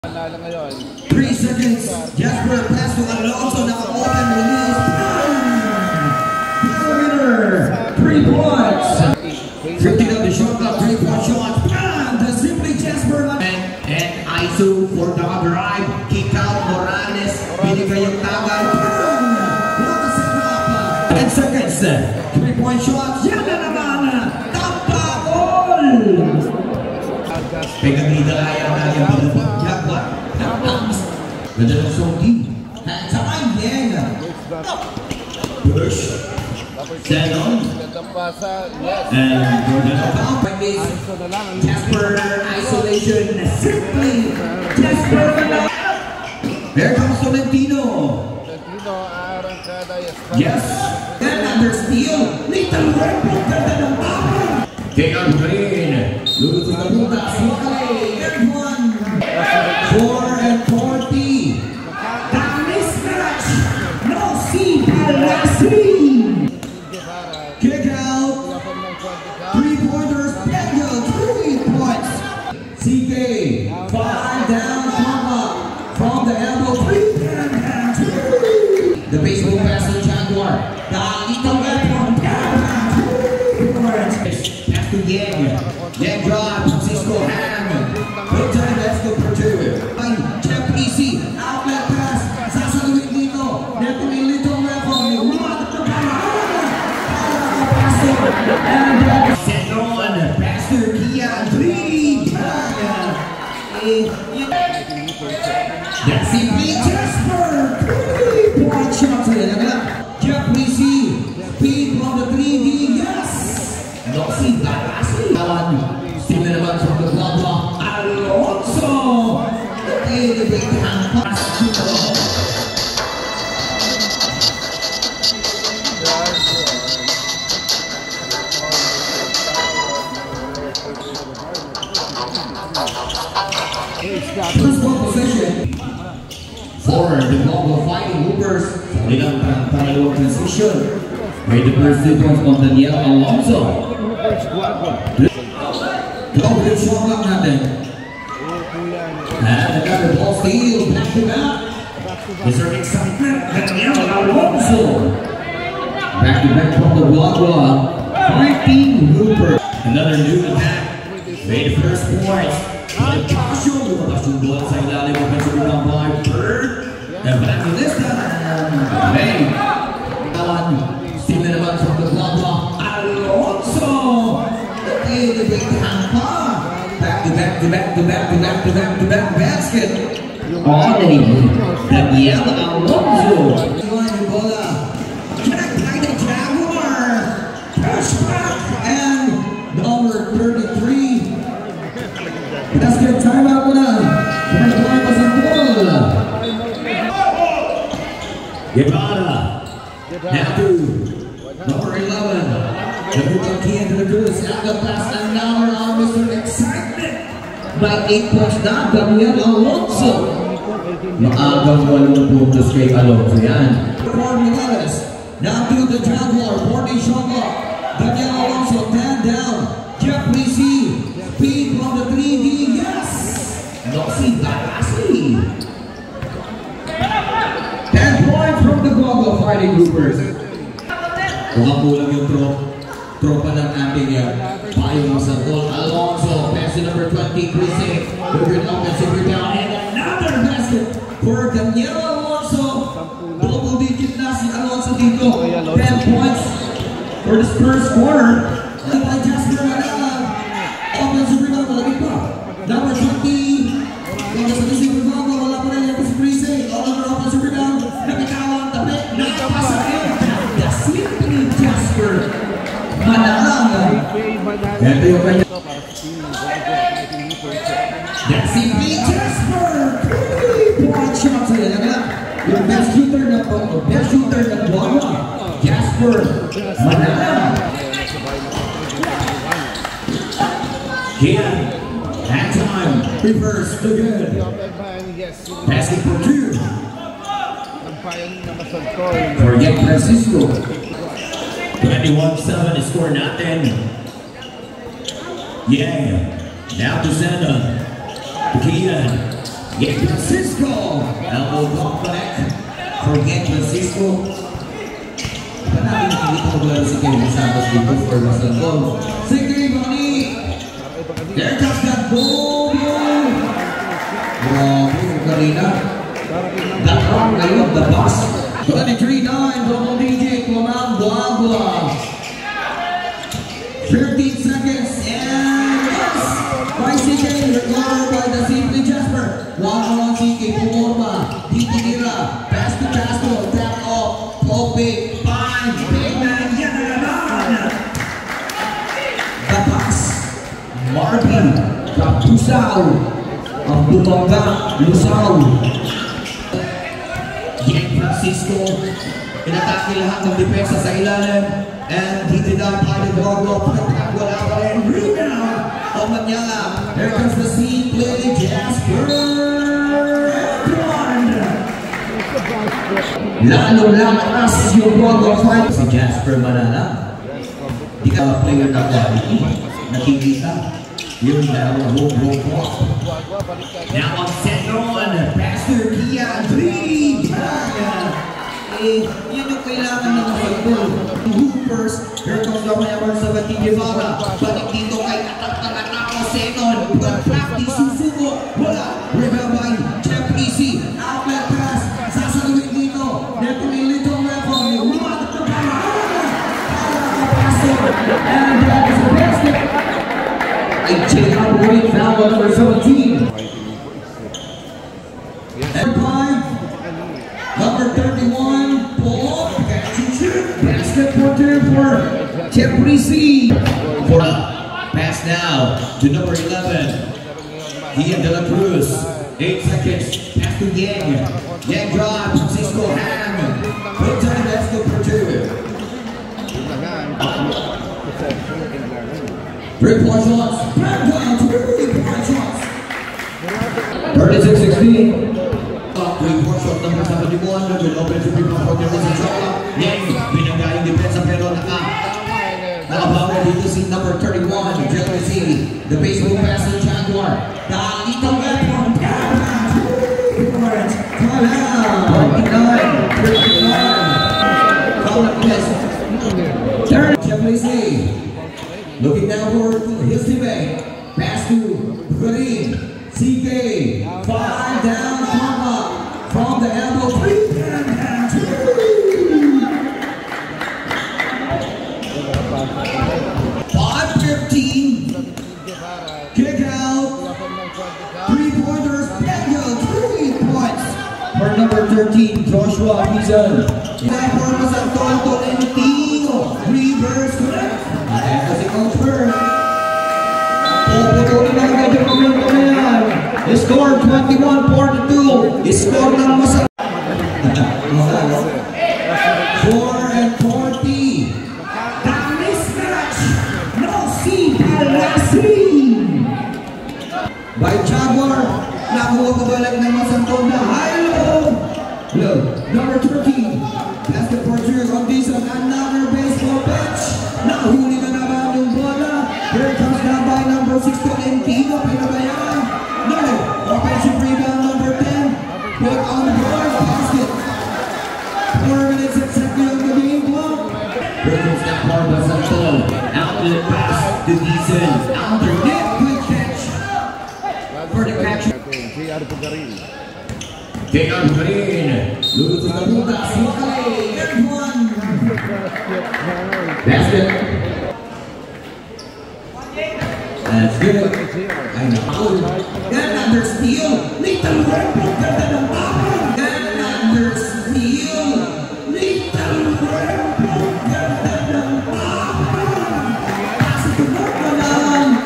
3 seconds. Jasper pass to Alonso. Naka-open release. Winner. 3 points. 15 of the shot clock. 3-point shot. The simply Jasper. And Aisu for the drive. Kick out Morales. Binigay yung tagal. 10 seconds. 3-point shot. Yan na naman. Tampa goal. Pegang hidalaya natin pagpapagyabat. Ganda ng Sogi. Saka Yang. Push. Zenon. And Jordan about Jasper isolation. Simply Jasper. There comes Tolentino. Yes. And under steal. Little weapon. Ganda ng tama. Kaya Green. Lulutos na butas. Wakali. Third one. 4 and 40. The mismatch. No C. Palasi. Kick out. 3-pointers. Bengal. 3 points. CK. 5 down. Papa. From the elbow. 3 and 2. The baseball pass to Jaguar. The little weapon. 2 points. Pass to Yang. Yang drive. Cisco Ham. Good time. Let's go for 2. Jeff Easy. Outlet pass. Sasaluin dito. Neto may little weapon. And Zenon. Pastor Kia. 3. That's simply Jasper. 3-point shot. Jeff Easy. Speed from the 3D. Yes. Noxie Barasi. Still naman from the Blabla. Alonso. The big hand pass. First ball possession for the Global Fighting Hoopers. Nilang pangalawang transition. May the first 2 points on Daniel Alonso. Double shot lang natin. And another ball steal. Back to back. Is there excitement? Daniel Alonso. Back to back from the Global Fighting Hoopers. Another new attack. Made the first point. Joshua lumabas yung bola sa ilalim ng Pennsylvania by Bird. And back to this time. Hey. Steal na naman from the Global Alonso. The big hampa. Back to back to back to back to back to back to back basket. Already. Daniel Alonso. Yung bola. Connect by the Jaguar. Push back. And number 33. Basket timeout muna. Pagkakuha pa sa ball. Guevara. Now to number 11. The key into the goose. Out the pass and now we're on Mr. Excitement. By 8 points down, Daniel Alonso. Maagang 8 puntos kay Alonso yan. Morales. Now to the Jaguar. 40 shot clock. Daniel Alonso 10 down. Jeff Reese. Speed from the 3D. Yes. Noxie Barasi. 10 points from the Global Fighting Hoopers. Mukhang kulang yung tropa ng ating payong sa ball. Alonso, pass to number 20, Chris. Good offensive rebound and another basket for Daniel Alonso. Double digit na si Alonso dito. 10 points for the Spurs corner. By Jasper Manala. Offensive rebound, malagit pa. Number 20. Wala sa isip rebound, wala pa rin yung si Chris. Another offensive rebound. Nakikawang tabi. Nakapasa rin. The simply Jasper Manala. Ito yung kanya. That's simply Jasper. 3-point shot sa ilaga. Yung best shooter na Guagua. Jasper Manala. Here, halftime, reverse again. Basket for 2. Forget Francisco. 21-7 score natin. Yeah. Now to Zenon. Kian. Yan Francisco. Elbow block connect for Yan Francisco. Panagin nakikita ko ba si Kevin Santos dito for Masandon. Sige, Bonnie! There comes that goal! Grabe yung kanina. That round ngayon, the box. 23-9, Double DJ, Clamam, Guagua. 13 seconds, and yes! By CK, recovered by the Simply Jasper. One-on-one CK, Pumorma, Titinira, pass to Castro, tap off, Pope, fine, big man, yan na naman! The pass, Marvin, Kapusaw, ang bumangga, Lusaw. Yan Francisco, inatake lahat ng depensa sa ilalim, and he did not apply the Guagua, wala pa rin, rebound, Omanyala, here comes the scene, play, Jasper, lalo lakas yung Guagua fight. Si Jasper Manala, di ka player na quality, nakikita, yung dalawang roll. Now on Centron, Pastor Kia, 3, yun yung kailangan ng football. Hoopers, here comes the number 17 Guevara. Balik dito kay Katak-Katak Senon. Practice, susuko, wala. Rebel by Jeff Easy. Outlet pass, sasaluin dito. Neto may little level. What the and that is the basket. A J.R. Boyd foul on number 17. And five, number 31, Paul, basket for Teprisi. For pass now to number 11, Ian De La Cruz. 8 seconds, pass to Yang. Yang drive, Francisco Ham. Good time, basket for 2. 3-point shots, back down, 3-point shots. 36-16. 3-point shot number 71. Good open to people for the Yang, binagayang depensa pero nakabawa dito si number 31, Jelly City. The baseball pass to Jaguar. Dito weapon, Jelly City. Looking down for his teammate. Pass to Kareem. CK. 5 down, Papa. From the elbow. 3 and 2. 5-15. Kick out. 3-pointers. Daniel, 3 points. For number 13, Joshua Pizan. That for was a total and Tino. Reverse correct. Ayan kasi Coach Bird. Puputulin na agad yung momento na yan. Score 21-42. Score ng masarap. 4 and 40. The mismatch. No see Palasin. By Jaguar. Nakuha kabalik ng Masanton na high-low. Number 13. Basket for 2 on this another baseball pitch. Nahuli na naman yung bola. Here comes down by number 6 to Entino. Pinabayaan. No. Offensive rebound number 10. Put on the board. Basket. 4 minutes exactly on the game clock. Here comes that part by Santon. Outlet pass to Dizon. Alternate quick catch. For the catch. J.R. Bugarin. Lulus na butas. Wakay. Everyone. Basket. That's good. Ay, naku. Another steal. Little Rebel. Ganda ng tapon. Another steal. Little Rebel. Ganda ng tapon. Kasi tumot na lang.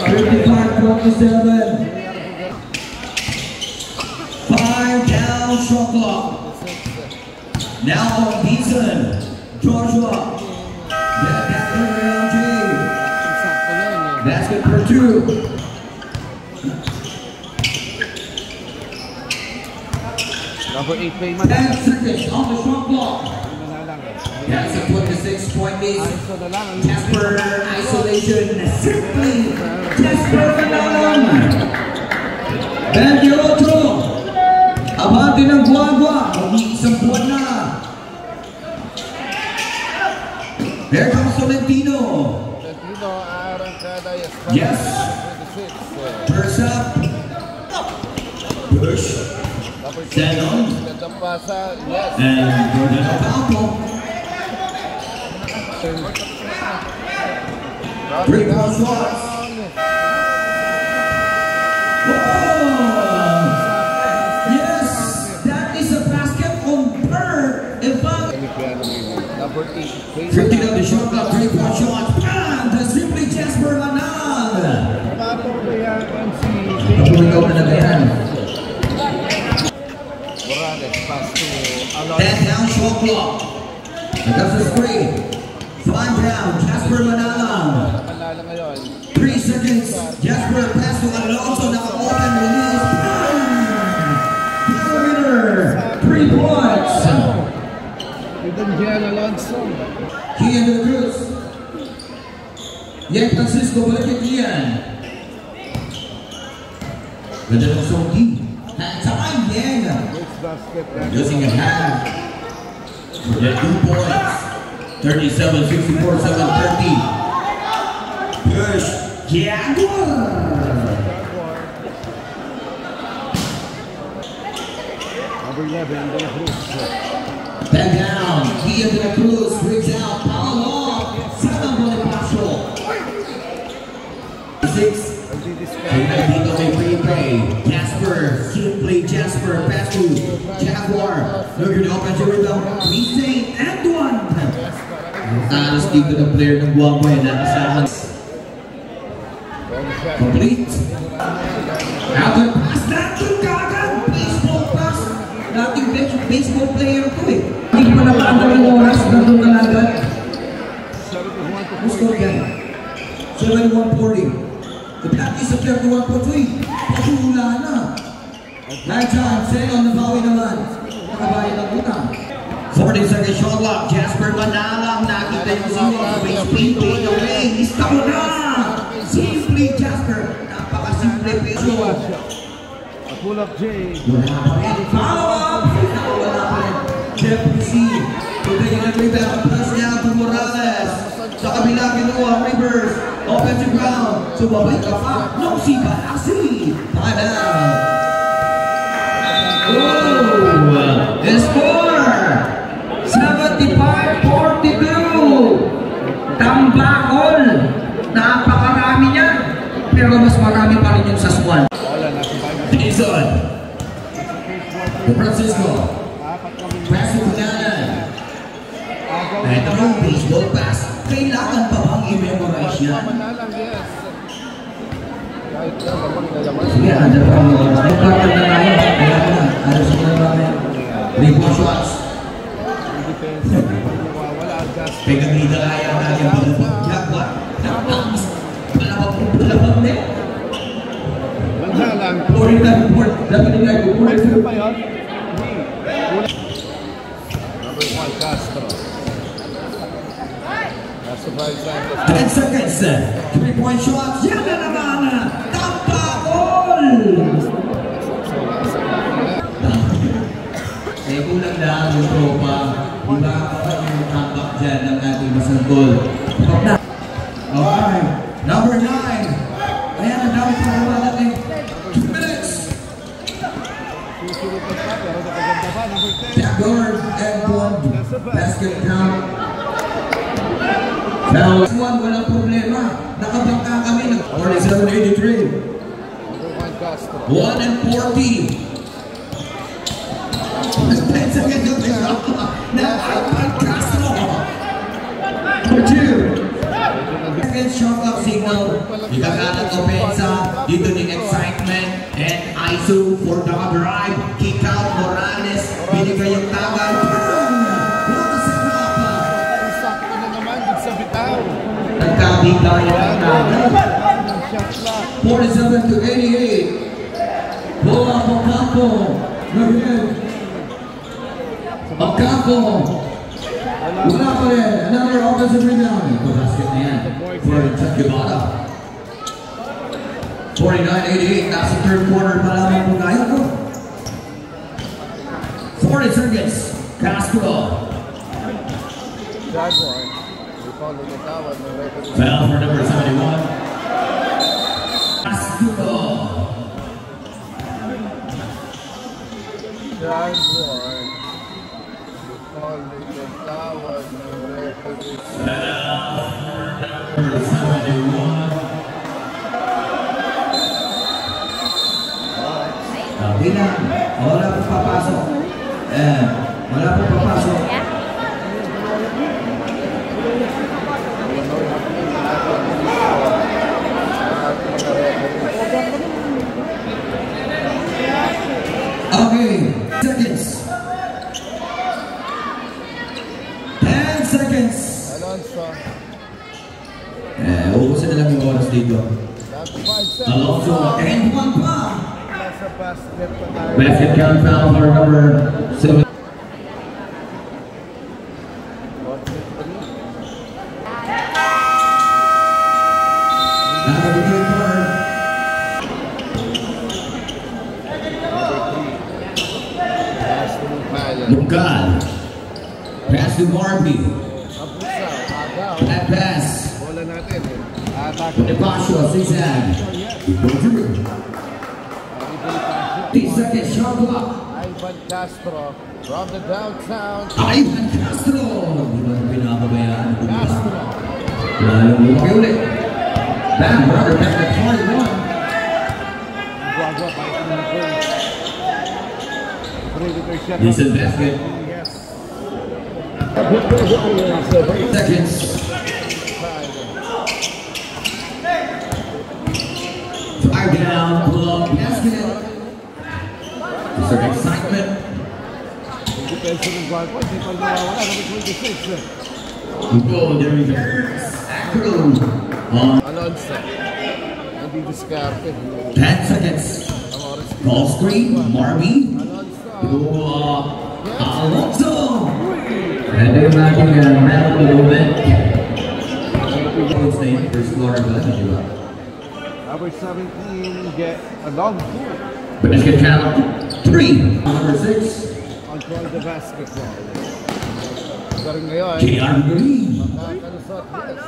55-27. 5 down, shot clock. Now on Beason. Joshua. Basket for 2. Number 8 play 10 seconds on the shot clock. That's a 26-point lead. Jasper isolation. Simply Jasper Manala. Abante ng Guagua. Mag-iisang buwan na. Here comes Tolentino. Yes. First up. Push. Senon. And Jordan Ocampo. 3-point shots. Yes, that is a basket on per. Number 8. 15 of the shot clock, 3-point shot. And the simply Jasper Manal. Ikaw talaga yan. 10 down shot clock. That's the screen. 5 down, Jasper Manalang. 3 seconds, Jasper pass to Alonso, now open release. Perimeter, 3 points. Kian de la Cruz. Yang Francisco balik ke Kian. Ganda ng Sogi. Saka Yang. Using a hand. Get 2 points. 37-64, 7-30. Push. Jaguar. Number 11, De La Cruz. Back down. Kian de la Cruz brings out. Foul off. 7 Bonifacio. 6. Dito may free play. Jasper. Simply Jasper. Pass to Jaguar. Look at the offensive rebound. Misay and one. Alas dito ng player ng Guagua na kasahan. Complete. Outlet pass. Dating kagad. Baseball pass. Dating baseball player ko eh. Hindi pa nakaandar ng oras. Nandun ka agad. Gusto yan. 71-40. The practice of 31-3. Pagkula na. Night time. Senon na bawi naman. Nakabayan ng utang. 40-second shot clock. Jasper Manalang. Nakita yung zero sa base painting away. Istamo na. Simply Jasper. Napakasimple peso. Pull up J. Wala pa rin. Follow up. Wala pa rin. Jeffrey C. Today yung rebound. Plus niya to Morales. Sa kabila kinuha. Rivers. Offensive ground. Sumabay ka pa. No si Balasi. Panal. Oh! Score! 75-42. Tambakol. Napakarami niya. Pero mas marami pa rin yung sa Swan. Jason. Francisco. Pass to Kunanan. Ito yung baseball pass. Kailangan pa bang i-memorize yan? Sige, andyan pa ang oras. May quarter na tayo. Kaya ko na. Alas na namin. 3-point shots. Pegang lida kaya natin palabag. Jaguar. Palabag na eh. Pouring na report. Dapat nila ay kukulit. Number 1, Castro. 10 seconds. 3-point shots. Yan na naman. Tambakol! Eh, kulang lang yung tropa. Diba kapag yung tambak dyan ng ating masanggol. Okay. Number 9. Ayan, ang dami pa naman natin. 2 minutes. Jaguar and Bond. Basket count. Now, this one, walang problema. Nakabangka kami ng 47-83. 1-40. 10 seconds of the shot. Now, Alpan Castro. Number 2. Second shot clock signal. Ikakalat opensa. Dito ni excitement. And ISO for the drive. Kick out Morales. Binigay yung tagal. Nagkabigay ang tagal. 47-88. Bola Ocampo. Ocampo. Wala pa rin. Another offensive rebound. Ito basket na yan. For Chakibata. 49-88. Nasa third quarter pa lamang po tayo. 40 seconds. Castro. Jaguar. We call it the tawad ng referee. Foul for number 71. Castro. Jaguar. We call it the tawad ng referee. Foul for number 71. Hindi na. Wala po papasok. Wala po papasok. Okay. Seconds. 10 seconds. Alonso. Ubusin na lang yung oras dito. That's 5 seconds. Alonso and one pa. Nasa basket pa tayo. Basket count foul for number 7. Lugal. Pass to Marby. That pass. Bola natin eh. Attack. Bonifacio, zigzag. Go through. 10 seconds, shot clock. Ivan Castro from the downtown. Ivan Castro. Di ba pinababayaan? Castro. Lalong lumaki ulit. Bam, runner back at 41. Guagua pa ito ng goal. Decent basket. Yes. 8 seconds. Five down, pull up, basket. Just some excitement. Depensa ng Guagua, hindi pa nawawala. Number 26. Go, there he goes. Acro. On Alonso. Hindi diskarte. 10 seconds. Ang oras. Ball screen, Marby. Alonso. Alonso. And they're knocking metal a little bit. Coach name, first quarter, but that's not Number 17 get a long pull. basket count 3. Number 6. Control the basketball. Pero ngayon, JR Green. makakalusot. Yes.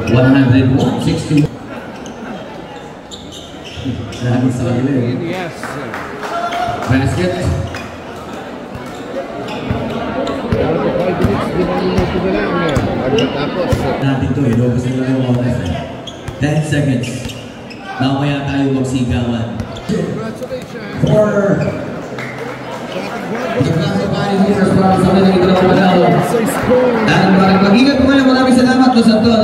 101-60. Dami sa kanila eh. Yes. Basket. Pero po 5 minutes, di ba minuto na lang eh. Pagkatapos. Natin to eh. Lobos nila yung oras eh. 10 seconds. Mamaya tayo magsigawan. Congratulations. For the classified winners para sa kanila ng dalawang panalo. Sa school. Mag-ingat po kayo. Maraming salamat, Los Santos.